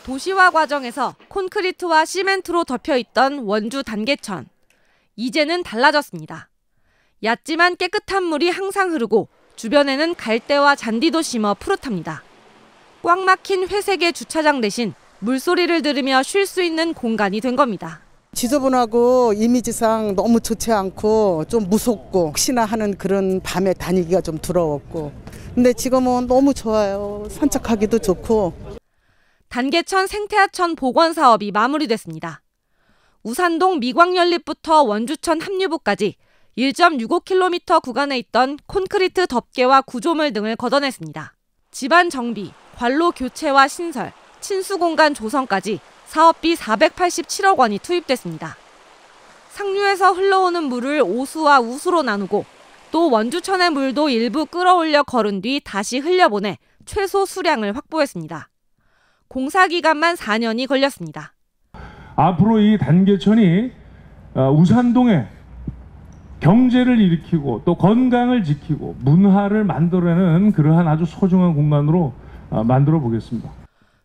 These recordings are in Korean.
도시화 과정에서 콘크리트와 시멘트로 덮여있던 원주 단계천. 이제는 달라졌습니다. 얕지만 깨끗한 물이 항상 흐르고 주변에는 갈대와 잔디도 심어 푸릇합니다. 꽉 막힌 회색의 주차장 대신 물소리를 들으며 쉴 수 있는 공간이 된 겁니다. 지저분하고 이미지상 너무 좋지 않고 좀 무섭고 혹시나 하는 그런 밤에 다니기가 좀 두려웠고, 근데 지금은 너무 좋아요. 산책하기도 좋고. 단계천 생태하천 복원 사업이 마무리됐습니다. 우산동 미광연립부터 원주천 합류부까지 1.65km 구간에 있던 콘크리트 덮개와 구조물 등을 걷어냈습니다. 집안 정비, 관로 교체와 신설, 친수 공간 조성까지 사업비 487억 원이 투입됐습니다. 상류에서 흘러오는 물을 오수와 우수로 나누고 또 원주천의 물도 일부 끌어올려 거른 뒤 다시 흘려보내 최소 수량을 확보했습니다. 공사 기간만 4년이 걸렸습니다. 앞으로 이 단계천이 우산동에 경제를 일으키고 또 건강을 지키고 문화를 만들어내는 그러한 아주 소중한 공간으로 만들어 보겠습니다.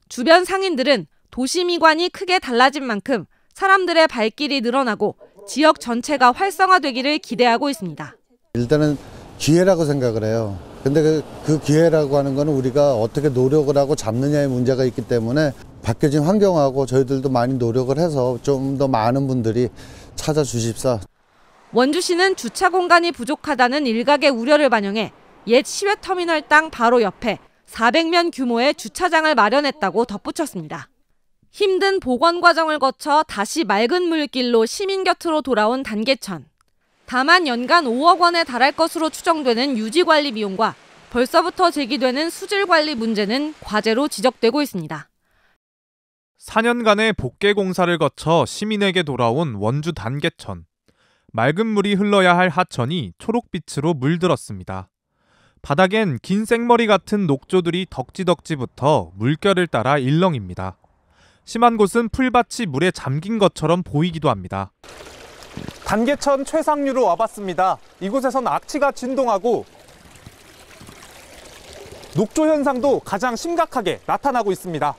주변 상인들은 도시 미관이 크게 달라진 만큼 사람들의 발길이 늘어나고 지역 전체가 활성화되기를 기대하고 있습니다. 일단은 기회라고 생각을 해요. 근데 그 기회라고 하는 거는 우리가 어떻게 노력을 하고 잡느냐의 문제가 있기 때문에 바뀌어진 환경하고 저희들도 많이 노력을 해서 좀 더 많은 분들이 찾아주십사. 원주시는 주차 공간이 부족하다는 일각의 우려를 반영해 옛 시외터미널 땅 바로 옆에 400면 규모의 주차장을 마련했다고 덧붙였습니다. 힘든 복원 과정을 거쳐 다시 맑은 물길로 시민 곁으로 돌아온 단계천. 다만 연간 5억 원에 달할 것으로 추정되는 유지관리 비용과 벌써부터 제기되는 수질관리 문제는 과제로 지적되고 있습니다. 4년간의 복개 공사를 거쳐 시민에게 돌아온 원주 단계천. 맑은 물이 흘러야 할 하천이 초록빛으로 물들었습니다. 바닥엔 긴 생머리 같은 녹조들이 덕지덕지 붙어 물결을 따라 일렁입니다. 심한 곳은 풀밭이 물에 잠긴 것처럼 보이기도 합니다. 단계천 최상류로 와봤습니다. 이곳에선 악취가 진동하고 녹조 현상도 가장 심각하게 나타나고 있습니다.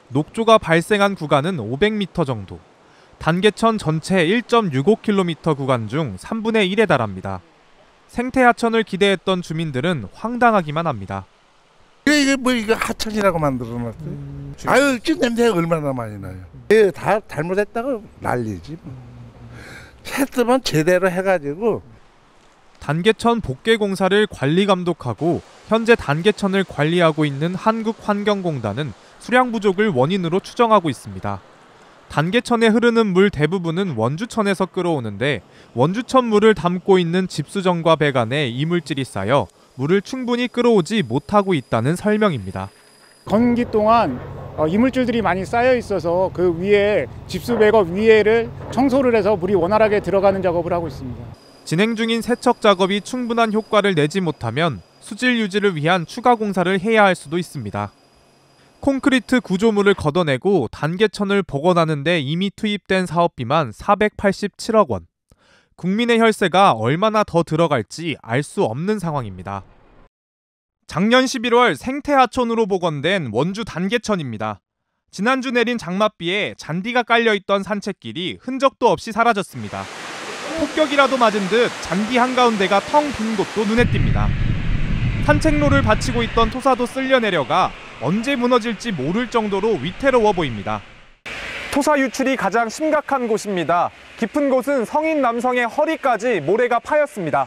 녹조가 발생한 구간은 500m 정도. 단계천 전체 1.65km 구간 중 3분의 1에 달합니다. 생태하천을 기대했던 주민들은 황당하기만 합니다. 이거 하천이라고 만들어놨어요. 아유, 찐 냄새가 얼마나 많이 나요. 다 잘못했다고 난리지. 했으면 제대로 해가지고. 단계천 복개 공사를 관리 감독하고 현재 단계천을 관리하고 있는 한국환경공단은 수량 부족을 원인으로 추정하고 있습니다. 단계천에 흐르는 물 대부분은 원주천에서 끌어오는데 원주천 물을 담고 있는 집수정과 배관에 이물질이 쌓여 물을 충분히 끌어오지 못하고 있다는 설명입니다. 건기 동안 이물질들이 많이 쌓여 있어서 그 위에 집수배관 위에를 청소를 해서 물이 원활하게 들어가는 작업을 하고 있습니다. 진행 중인 세척 작업이 충분한 효과를 내지 못하면 수질 유지를 위한 추가 공사를 해야 할 수도 있습니다. 콘크리트 구조물을 걷어내고 단계천을 복원하는 데 이미 투입된 사업비만 487억 원. 국민의 혈세가 얼마나 더 들어갈지 알 수 없는 상황입니다. 작년 11월 생태하천으로 복원된 원주 단계천입니다. 지난주 내린 장맛비에 잔디가 깔려있던 산책길이 흔적도 없이 사라졌습니다. 폭격이라도 맞은 듯 잔디 한가운데가 텅 빈 곳도 눈에 띕니다. 산책로를 받치고 있던 토사도 쓸려 내려가 언제 무너질지 모를 정도로 위태로워 보입니다. 토사 유출이 가장 심각한 곳입니다. 깊은 곳은 성인 남성의 허리까지 모래가 파였습니다.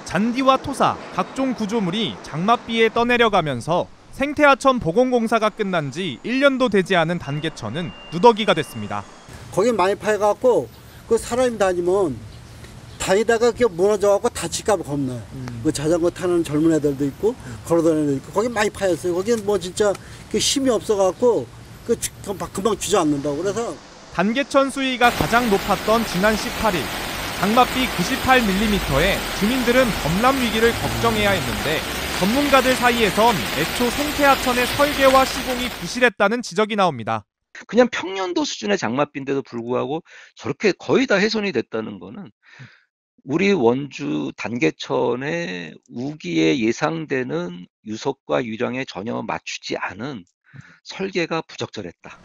잔디와 토사, 각종 구조물이 장맛비에 떠내려가면서 생태하천 복원공사가 끝난 지 1년도 되지 않은 단계천은 누더기가 됐습니다. 거기 많이 파여갖고 그 사람이 다니면 다니다가 그게 무너져갖고 다칠까 봐 겁나요. 그 자전거 타는 젊은 애들도 있고 걸어다니는 애들도 있고 거기 많이 파였어요. 거기는 뭐 진짜 힘이 없어갖고 금방 주저앉는다고. 그래서 단계천 수위가 가장 높았던 지난 18일 장맛비 98mm에 주민들은 범람 위기를 걱정해야 했는데 전문가들 사이에선 애초 생태하천의 설계와 시공이 부실했다는 지적이 나옵니다. 그냥 평년도 수준의 장맛비인데도 불구하고 저렇게 거의 다 훼손이 됐다는 거는 우리 원주 단계천의 우기에 예상되는 유속과 유량에 전혀 맞추지 않은 설계가 부적절했다.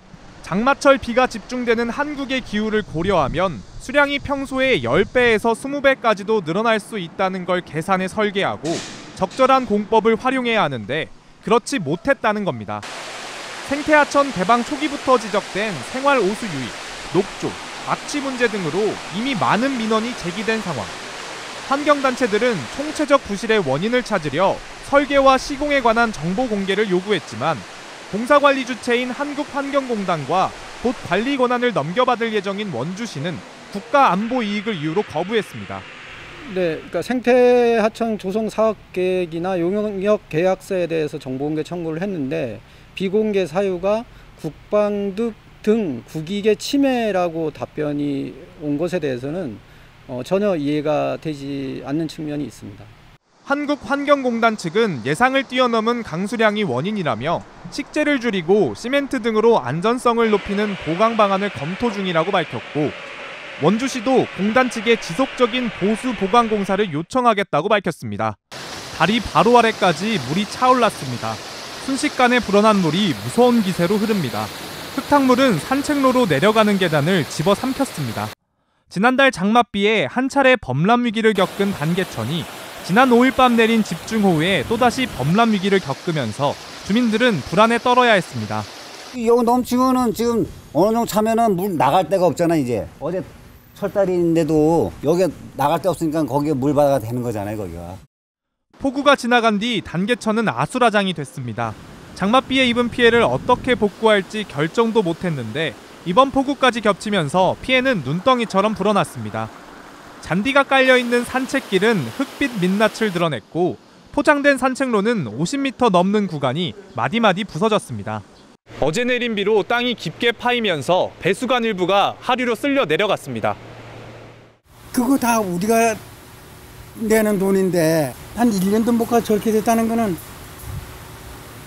장마철 비가 집중되는 한국의 기후를 고려하면 수량이 평소의 10배에서 20배까지도 늘어날 수 있다는 걸 계산해 설계하고 적절한 공법을 활용해야 하는데 그렇지 못했다는 겁니다. 생태하천 개방 초기부터 지적된 생활 오수 유입, 녹조, 악취 문제 등으로 이미 많은 민원이 제기된 상황. 환경단체들은 총체적 부실의 원인을 찾으려 설계와 시공에 관한 정보 공개를 요구했지만 공사관리 주체인 한국환경공단과 곧 관리 권한을 넘겨받을 예정인 원주시는 국가안보 이익을 이유로 거부했습니다. 네, 그러니까 생태하천 조성 사업 계획이나 용역 계약서에 대해서 정보 공개 청구를 했는데 비공개 사유가 국방 등 국익의 침해라고 답변이 온 것에 대해서는 전혀 이해가 되지 않는 측면이 있습니다. 한국환경공단 측은 예상을 뛰어넘은 강수량이 원인이라며 식재를 줄이고 시멘트 등으로 안전성을 높이는 보강 방안을 검토 중이라고 밝혔고 원주시도 공단 측에 지속적인 보수 보강 공사를 요청하겠다고 밝혔습니다. 다리 바로 아래까지 물이 차올랐습니다. 순식간에 불어난 물이 무서운 기세로 흐릅니다. 흙탕물은 산책로로 내려가는 계단을 집어삼켰습니다. 지난달 장맛비에 한 차례 범람 위기를 겪은 단계천이 지난 5일 밤 내린 집중호우에 또다시 범람 위기를 겪으면서 주민들은 불안에 떨어야 했습니다. 여기 넘치면은 지금 어느 정도 차면은 물 나갈 데가 없잖아 이제. 어제 철달인데도 여기 나갈 데 없으니까 거기에 물바다가 되는 거잖아요 거기가. 폭우가 지나간 뒤 단계천은 아수라장이 됐습니다. 장맛비에 입은 피해를 어떻게 복구할지 결정도 못했는데 이번 폭우까지 겹치면서 피해는 눈덩이처럼 불어났습니다. 잔디가 깔려있는 산책길은 흙빛 민낯을 드러냈고 포장된 산책로는 50m 넘는 구간이 마디마디 부서졌습니다. 어제 내린 비로 땅이 깊게 파이면서 배수관 일부가 하류로 쓸려 내려갔습니다. 그거 다 우리가 내는 돈인데 한 1년도 못 가서 저렇게 됐다는 거는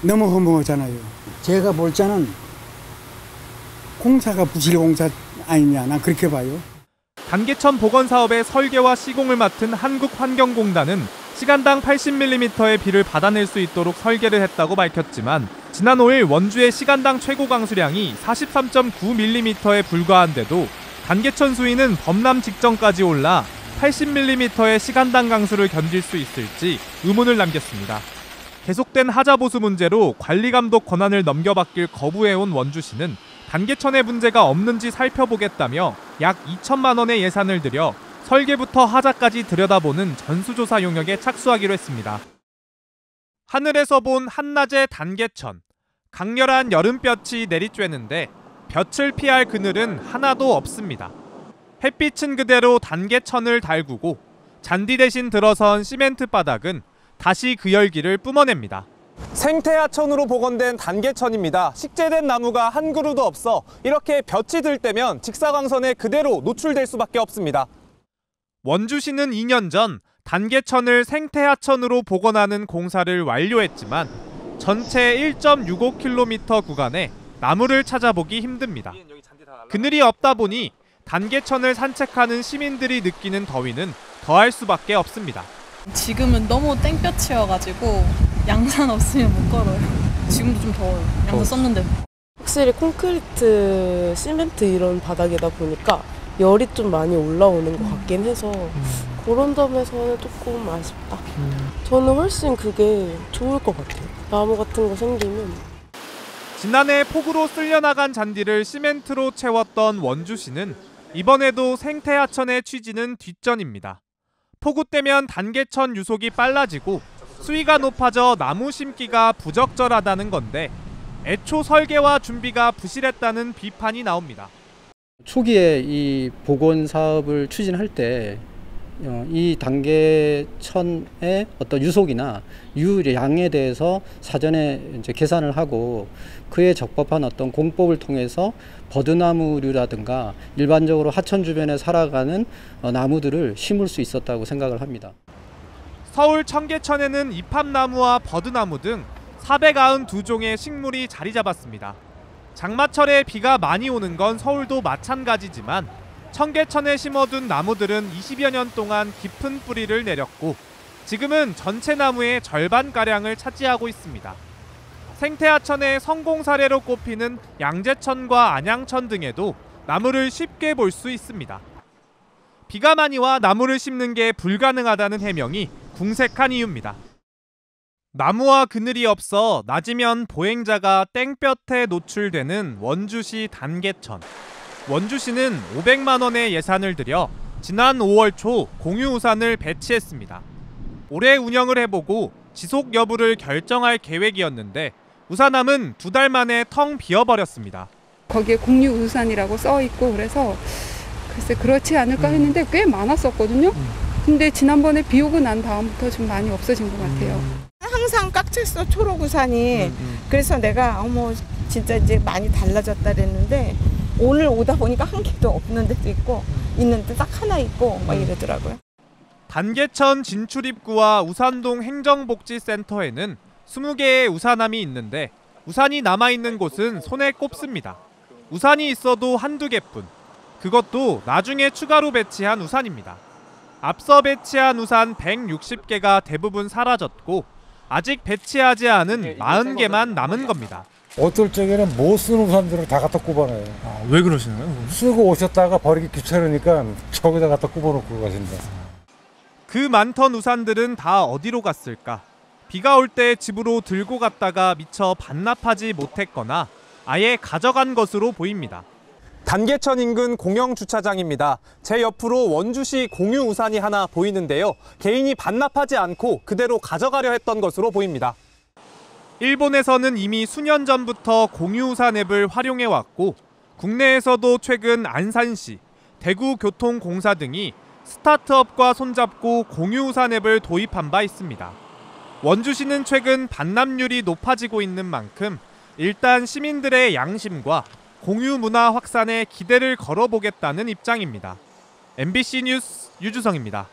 너무 허무하잖아요. 제가 볼 때는 공사가 부실공사 아니냐, 난 그렇게 봐요. 단계천 복원사업의 설계와 시공을 맡은 한국환경공단은 시간당 80mm의 비를 받아낼 수 있도록 설계를 했다고 밝혔지만 지난 5일 원주의 시간당 최고 강수량이 43.9mm에 불과한데도 단계천 수위는 범람 직전까지 올라 80mm의 시간당 강수를 견딜 수 있을지 의문을 남겼습니다. 계속된 하자보수 문제로 관리감독 권한을 넘겨받길 거부해온 원주시는 단계천에 문제가 없는지 살펴보겠다며 약 2천만 원의 예산을 들여 설계부터 하자까지 들여다보는 전수조사 용역에 착수하기로 했습니다. 하늘에서 본 한낮의 단계천. 강렬한 여름볕이 내리쬐는데 볕을 피할 그늘은 하나도 없습니다. 햇빛은 그대로 단계천을 달구고 잔디 대신 들어선 시멘트 바닥은 다시 그 열기를 뿜어냅니다. 생태하천으로 복원된 단계천입니다. 식재된 나무가 한 그루도 없어 이렇게 볕이 들 때면 직사광선에 그대로 노출될 수밖에 없습니다. 원주시는 2년 전 단계천을 생태하천으로 복원하는 공사를 완료했지만 전체 1.65km 구간에 나무를 찾아보기 힘듭니다. 그늘이 없다 보니 단계천을 산책하는 시민들이 느끼는 더위는 더할 수밖에 없습니다. 지금은 너무 땡볕이어가지고 양산 없으면 못 걸어요. 지금도 좀 더워요. 양산 썼는데. 확실히 콘크리트, 시멘트 이런 바닥이다 보니까 열이 좀 많이 올라오는 것 같긴 해서 그런 점에서는 조금 아쉽다. 저는 훨씬 그게 좋을 것 같아요. 나무 같은 거 생기면. 지난해 폭우로 쓸려나간 잔디를 시멘트로 채웠던 원주시는 이번에도 생태하천의 취지는 뒷전입니다. 폭우 때면 단계천 유속이 빨라지고 수위가 높아져 나무 심기가 부적절하다는 건데 애초 설계와 준비가 부실했다는 비판이 나옵니다. 초기에 이 복원 사업을 추진할 때 이 단계천의 어떤 유속이나 유량에 대해서 사전에 이제 계산을 하고 그에 적법한 어떤 공법을 통해서 버드나무류라든가 일반적으로 하천 주변에 살아가는 나무들을 심을 수 있었다고 생각을 합니다. 서울 청계천에는 이팝나무와 버드나무 등 492종의 식물이 자리 잡았습니다. 장마철에 비가 많이 오는 건 서울도 마찬가지지만 청계천에 심어둔 나무들은 20여 년 동안 깊은 뿌리를 내렸고 지금은 전체 나무의 절반가량을 차지하고 있습니다. 생태하천의 성공 사례로 꼽히는 양재천과 안양천 등에도 나무를 쉽게 볼 수 있습니다. 비가 많이 와 나무를 심는 게 불가능하다는 해명이 궁색한 이유입니다. 나무와 그늘이 없어 낮이면 보행자가 땡볕에 노출되는 원주시 단계천. 원주시는 500만 원의 예산을 들여 지난 5월 초 공유우산을 배치했습니다. 올해 운영을 해보고 지속 여부를 결정할 계획이었는데 우산함은 2달 만에 텅 비어버렸습니다. 거기에 공유우산이라고 써있고 그래서 글쎄 그렇지 않을까 했는데 꽤 많았었거든요. 근데 지난번에 비 오고 난 다음부터 좀 많이 없어진 것 같아요. 항상 꽉 찼어, 초록우산이. 그래서 내가 어머 진짜 이제 많이 달라졌다 그랬는데 오늘 오다 보니까 한 개도 없는 데도 있고 있는데 딱 하나 있고 막 이러더라고요. 단계천 진출입구와 우산동 행정복지센터에는 20개의 우산함이 있는데 우산이 남아있는 곳은 손에 꼽습니다. 우산이 있어도 한두 개뿐. 그것도 나중에 추가로 배치한 우산입니다. 앞서 배치한 우산 160개가 대부분 사라졌고 아직 배치하지 않은 40개만 남은 겁니다. 어떨 적에는 못 쓰는 우산들을 다 갖다 꼽아놔요. 왜 그러시는 거예요? 쓰고 오셨다가 버리기 귀찮으니까 저기다 갖다 꼽아놓고 가신다. 그 많던 우산들은 다 어디로 갔을까? 비가 올 때 집으로 들고 갔다가 미처 반납하지 못했거나 아예 가져간 것으로 보입니다. 단계천 인근 공영주차장입니다. 제 옆으로 원주시 공유우산이 하나 보이는데요. 개인이 반납하지 않고 그대로 가져가려 했던 것으로 보입니다. 일본에서는 이미 수년 전부터 공유우산 앱을 활용해왔고 국내에서도 최근 안산시, 대구교통공사 등이 스타트업과 손잡고 공유우산 앱을 도입한 바 있습니다. 원주시는 최근 반납률이 높아지고 있는 만큼 일단 시민들의 양심과 공유 문화 확산에 기대를 걸어보겠다는 입장입니다. MBC 뉴스 유주성입니다.